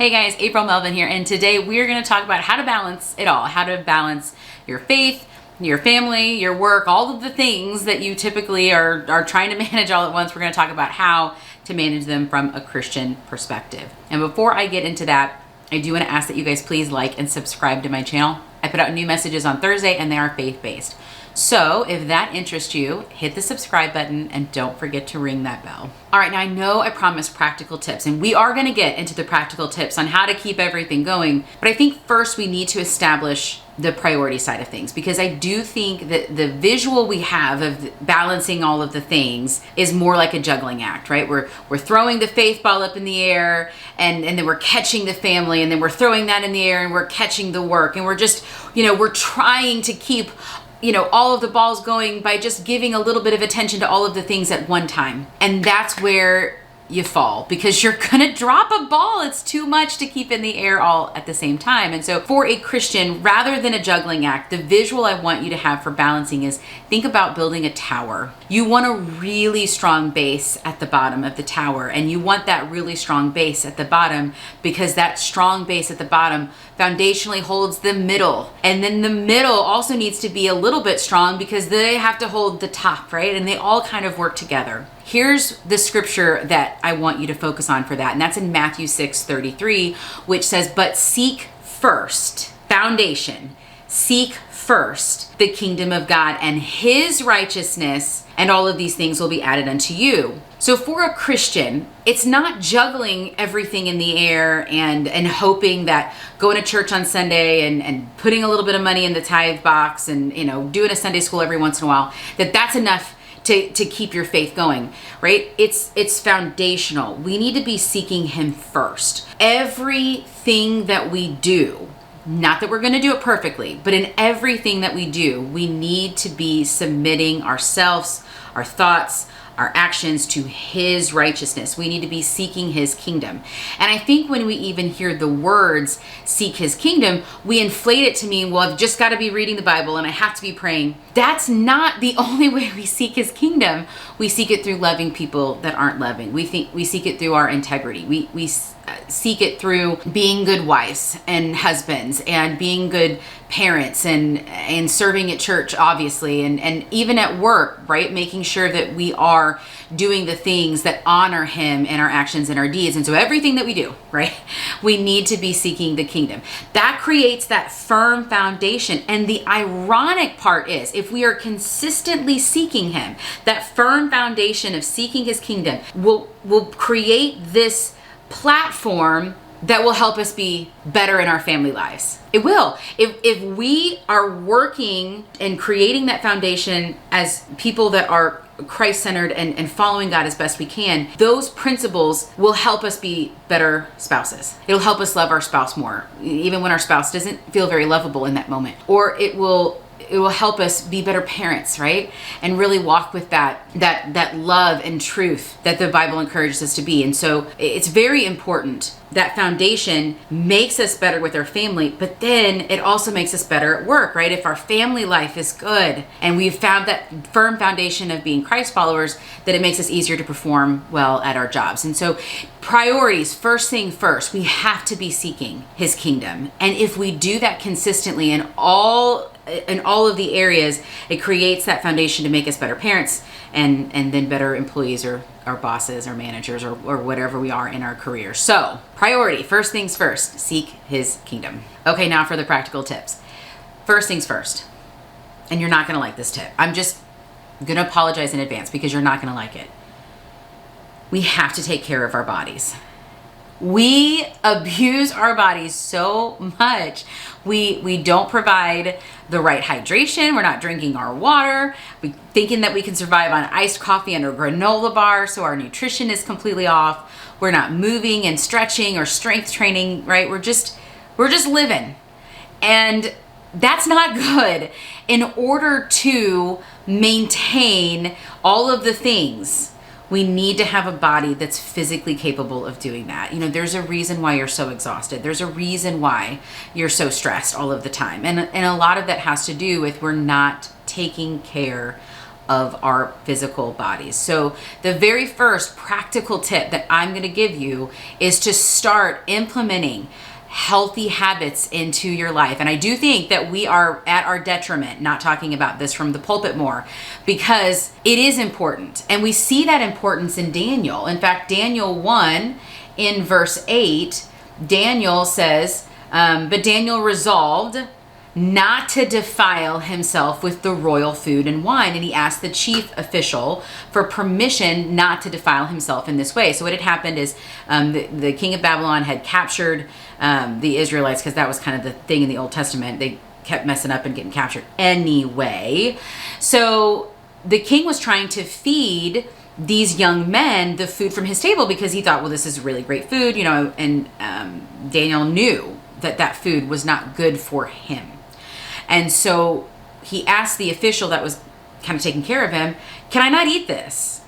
Hey guys, April Melvin here, and today we're going to talk about how to balance it all, how to balance your faith, your family, your work, all of the things that you typically are trying to manage all at once. We're going to talk about how to manage them from a Christian perspective. And before I get into that, I do want to ask that you guys please like and subscribe to my channel. I put out new messages on Thursday and they are faith-based. So if that interests you, hit the subscribe button and don't forget to ring that bell. All right, now I know I promised practical tips, and we are gonna get into the practical tips on how to keep everything going. But I think first we need to establish the priority side of things, because I do think that the visual we have of balancing all of the things is more like a juggling act, right? We're throwing the faith ball up in the air and then we're catching the family, and then we're throwing that in the air and we're catching the work, and we're just, we're trying to keep all of the balls going by just giving a little bit of attention to all of the things at one time. And that's where you fall, because you're gonna drop a ball. It's too much to keep in the air all at the same time. And so for a Christian, rather than a juggling act, the visual I want you to have for balancing is think about building a tower. You want a really strong base at the bottom of the tower, and you want that really strong base at the bottom because that strong base at the bottom foundationally holds the middle. And then the middle also needs to be a little bit strong because they have to hold the top, right? And they all kind of work together. Here's the scripture that I want you to focus on for that. And that's in Matthew 6:33, which says, "But seek first," foundation, seek first the kingdom of God and his righteousness, and all of these things will be added unto you. So for a Christian, it's not juggling everything in the air and hoping that going to church on Sunday and putting a little bit of money in the tithe box and, doing a Sunday school every once in a while, that's enough to keep your faith going, right? It's foundational. We need to be seeking him first. Everything that we do, not that we're going to do it perfectly, but in everything that we do, we need to be submitting ourselves, our thoughts, our actions to his righteousness. We need to be seeking his kingdom. And I think when we even hear the words seek his kingdom, we inflate it to mean, well, I've just got to be reading the Bible and I have to be praying. That's not the only way we seek his kingdom. We seek it through loving people that aren't loving. We seek it through our integrity. We seek it through being good wives and husbands and being good parents and serving at church, obviously, and even at work, right? Making sure that we are doing the things that honor him in our actions and our deeds. And so everything that we do, right? We need to be seeking the kingdom. That creates that firm foundation. And the ironic part is, if we are consistently seeking him, that firm foundation of seeking his kingdom will create this platform that will help us be better in our family lives. It will. If we are working and creating that foundation as people that are Christ-centered and following God as best we can, those principles will help us be better spouses. It'll help us love our spouse more, even when our spouse doesn't feel very lovable in that moment. Or it will help us be better parents, right? And really walk with that love and truth that the Bible encourages us to be. And so it's very important. That foundation makes us better with our family, but then it also makes us better at work, right? If our family life is good and we've found that firm foundation of being Christ followers, that it makes us easier to perform well at our jobs. And so priorities, first thing first, we have to be seeking his kingdom. And if we do that consistently in all of the areas, it creates that foundation to make us better parents and then better employees or our bosses or managers or whatever we are in our career. So priority, first things first, seek his kingdom. Okay, now for the practical tips. First things first, and you're not going to like this tip. I'm just going to apologize in advance because you're not going to like it. We have to take care of our bodies. We abuse our bodies so much. We don't provide the right hydration. We're not drinking our water. We're thinking that we can survive on iced coffee and a granola bar, so our nutrition is completely off. We're not moving and stretching or strength training, right? We're just living. And that's not good. In order to maintain all of the things, we need to have a body that's physically capable of doing that. There's a reason why you're so exhausted. There's a reason why you're so stressed all of the time. And a lot of that has to do with we're not taking care of our physical bodies. So the very first practical tip that I'm going to give you is to start implementing healthy habits into your life. And I do think that we are at our detriment not talking about this from the pulpit more, because it is important. And we see that importance in Daniel. In fact, Daniel 1 in verse 8, Daniel says, but Daniel resolved not to defile himself with the royal food and wine. And he asked the chief official for permission not to defile himself in this way. So what had happened is the king of Babylon had captured the Israelites, because that was kind of the thing in the Old Testament. They kept messing up and getting captured anyway. So the king was trying to feed these young men the food from his table, because he thought, well, this is really great food, and Daniel knew that food was not good for him. And so he asked the official that was kind of taking care of him, can I not eat this?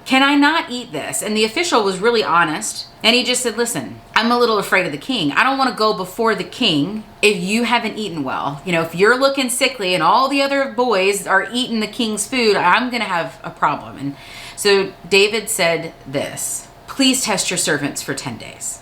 Can I not eat this? And the official was really honest. And he just said, listen, I'm a little afraid of the king. I don't want to go before the king if you haven't eaten well. If you're looking sickly and all the other boys are eating the king's food, I'm going to have a problem. And so David said this, please test your servants for 10 days.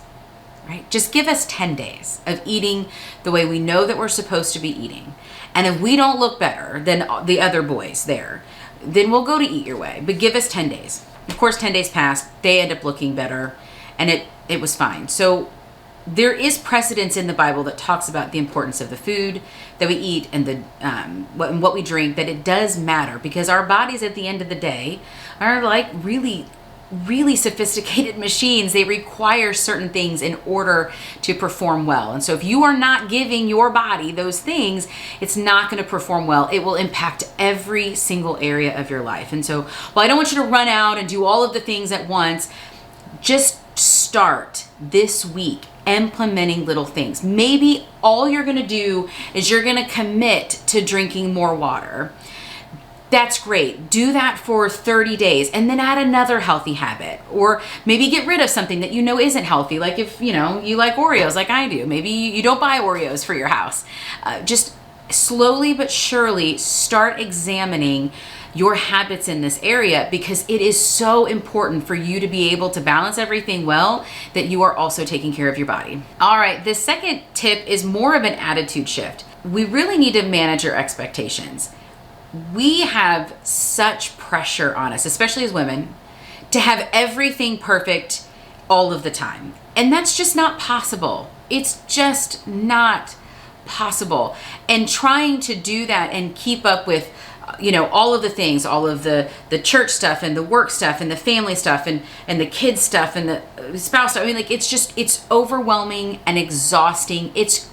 Right? Just give us 10 days of eating the way we know that we're supposed to be eating. And if we don't look better than the other boys there, then we'll go to eat your way. But give us 10 days. Of course, 10 days passed. They end up looking better. And it was fine. So there is precedence in the Bible that talks about the importance of the food that we eat and what we drink, that it does matter, because our bodies at the end of the day are like really sophisticated machines. They require certain things in order to perform well. And so if you are not giving your body those things, it's not going to perform well. It will impact every single area of your life. And so while I don't want you to run out and do all of the things at once, just start this week implementing little things. Maybe all you're going to do is you're going to commit to drinking more water. That's great. Do that for 30 days and then add another healthy habit, or maybe get rid of something that isn't healthy. Like if, you like Oreos like I do, maybe you don't buy Oreos for your house. Just slowly but surely start examining your habits in this area, because it is so important for you to be able to balance everything well, that you are also taking care of your body. All right. The second tip is more of an attitude shift. We really need to manage our expectations. We have such pressure on us, especially as women, to have everything perfect all of the time. And that's just not possible. It's just not possible. And trying to do that and keep up with, all of the things, all of the church stuff and the work stuff and the family stuff and the kids stuff and the spouse stuff. I mean, it's overwhelming and exhausting. It's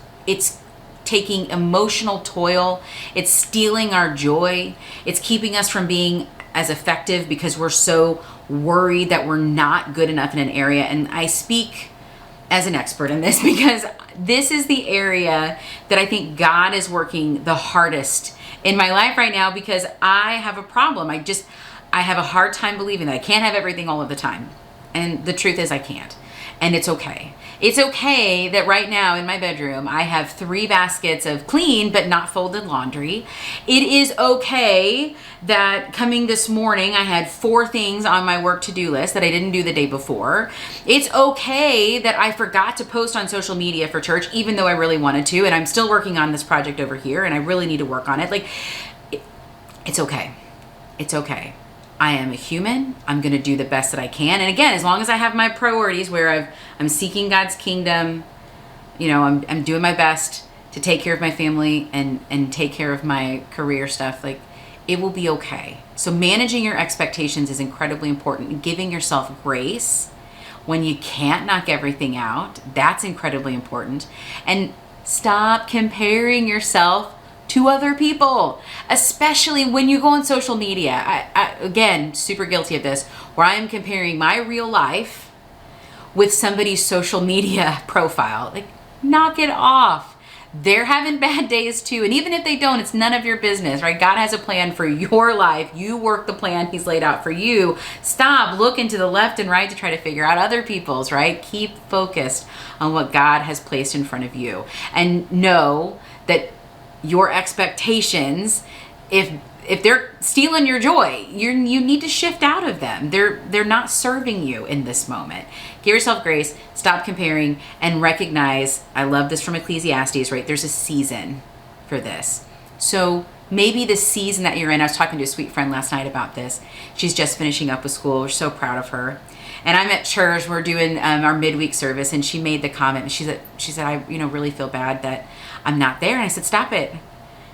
taking emotional toil. It's stealing our joy. It's keeping us from being as effective because we're so worried that we're not good enough in an area. And I speak as an expert in this because this is the area that I think God is working the hardest in my life right now, because I have a problem. I have a hard time believing that I can't have everything all of the time. And the truth is I can't. And it's okay. It's okay that right now in my bedroom, I have 3 baskets of clean but not folded laundry. It is okay that coming this morning, I had 4 things on my work to-do list that I didn't do the day before. It's okay that I forgot to post on social media for church, even though I really wanted to, and I'm still working on this project over here, and I really need to work on it. It's okay. It's okay. I am a human. I'm going to do the best that I can. And again, as long as I have my priorities where I'm seeking God's kingdom, I'm doing my best to take care of my family and take care of my career stuff, it will be okay. So managing your expectations is incredibly important. Giving yourself grace when you can't knock everything out, that's incredibly important. And stop comparing yourself to other people, especially when you go on social media. I again, super guilty of this, where I am comparing my real life with somebody's social media profile. Knock it off. They're having bad days too. And even if they don't, it's none of your business, right? God has a plan for your life. You work the plan He's laid out for you. Stop looking to the left and right to try to figure out other people's, right? Keep focused on what God has placed in front of you. And know that your expectations, if if they're stealing your joy, you need to shift out of them. They're not serving you in this moment. Give yourself grace, stop comparing, and recognize, I love this from Ecclesiastes, right? There's a season for this. So maybe the season that you're in, I was talking to a sweet friend last night about this. She's just finishing up with school. We're so proud of her. And I'm at church, we're doing our midweek service, and she made the comment, and she said, I really feel bad that I'm not there. And I said, stop it.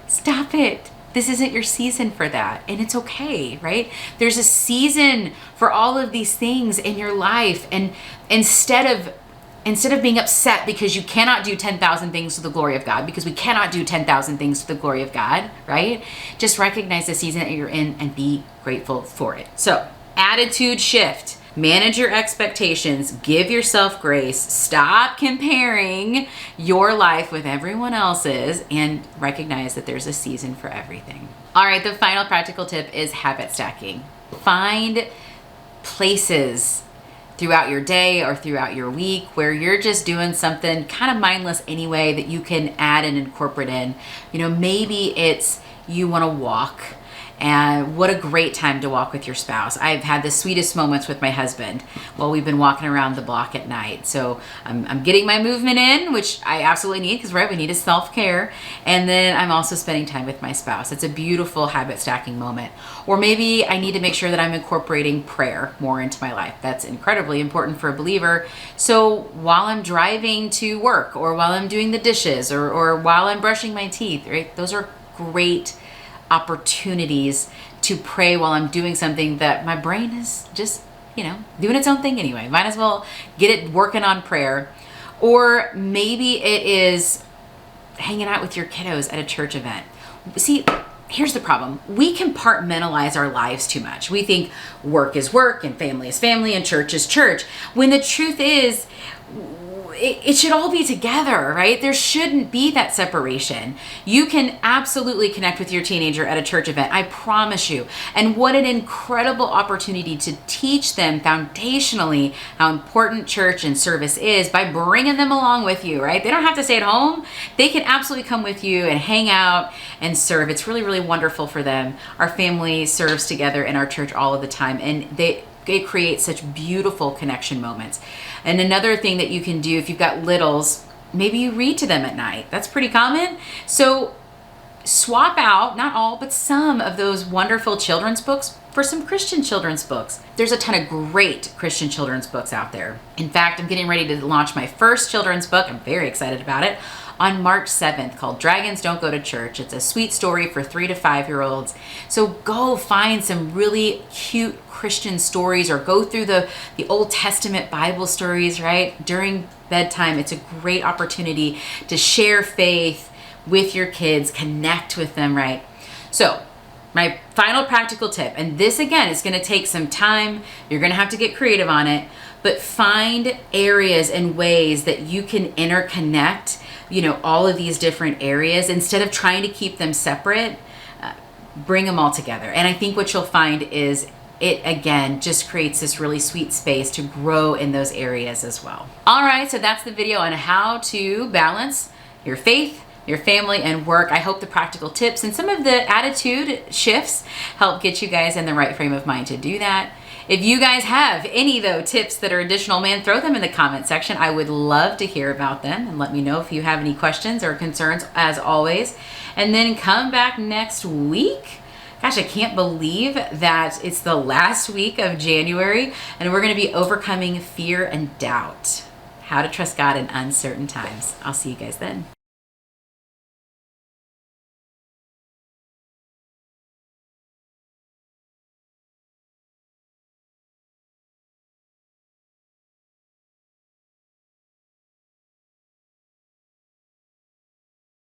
Stop it. This isn't your season for that. And it's okay, right? There's a season for all of these things in your life. And instead of being upset because you cannot do 10,000 things to the glory of God, because we cannot do 10,000 things to the glory of God, right? Just recognize the season that you're in and be grateful for it. So, attitude shift. Manage your expectations, give yourself grace, stop comparing your life with everyone else's, and recognize that there's a season for everything. All right, the final practical tip is habit stacking. Find places throughout your day or throughout your week where you're just doing something kind of mindless anyway that you can add and incorporate in. Maybe it's you want to walk. And what a great time to walk with your spouse. I've had the sweetest moments with my husband while we've been walking around the block at night. So I'm getting my movement in, which I absolutely need because, right, we need a self-care. And then I'm also spending time with my spouse. It's a beautiful habit stacking moment. Or maybe I need to make sure that I'm incorporating prayer more into my life. That's incredibly important for a believer. So while I'm driving to work, or while I'm doing the dishes, or while I'm brushing my teeth, right, those are great opportunities to pray while I'm doing something that my brain is just, doing its own thing anyway. Might as well get it working on prayer. Or maybe it is hanging out with your kiddos at a church event. See, here's the problem. We compartmentalize our lives too much. We think work is work and family is family and church is church. When the truth is, it should all be together, right? There shouldn't be that separation. You can absolutely connect with your teenager at a church event, I promise you. And what an incredible opportunity to teach them foundationally how important church and service is by bringing them along with you, right? They don't have to stay at home. They can absolutely come with you and hang out and serve. It's really, really wonderful for them. Our family serves together in our church all of the time, and it creates such beautiful connection moments. And another thing that you can do if you've got littles, maybe you read to them at night. That's pretty common. So swap out, not all, but some of those wonderful children's books for some Christian children's books. There's a ton of great Christian children's books out there. In fact, I'm getting ready to launch my first children's book. I'm very excited about it. On March 7th, called Dragons Don't Go to Church. It's a sweet story for 3 to 5-year-olds. So go find some really cute Christian stories, or go through the Old Testament Bible stories, right? During bedtime, it's a great opportunity to share faith with your kids, connect with them, right? So my final practical tip, and this again is going to take some time. You're going to have to get creative on it, but find areas and ways that you can interconnect all of these different areas. Instead of trying to keep them separate, bring them all together. And I think what you'll find is it, again, just creates this really sweet space to grow in those areas as well. All right, so that's the video on how to balance your faith, your family, and work. I hope the practical tips and some of the attitude shifts help get you guys in the right frame of mind to do that. If you guys have any, tips that are additional, man, throw them in the comment section. I would love to hear about them, and let me know if you have any questions or concerns, as always. And then come back next week. Gosh, I can't believe that it's the last week of January, and we're going to be overcoming fear and doubt. How to trust God in uncertain times. I'll see you guys then.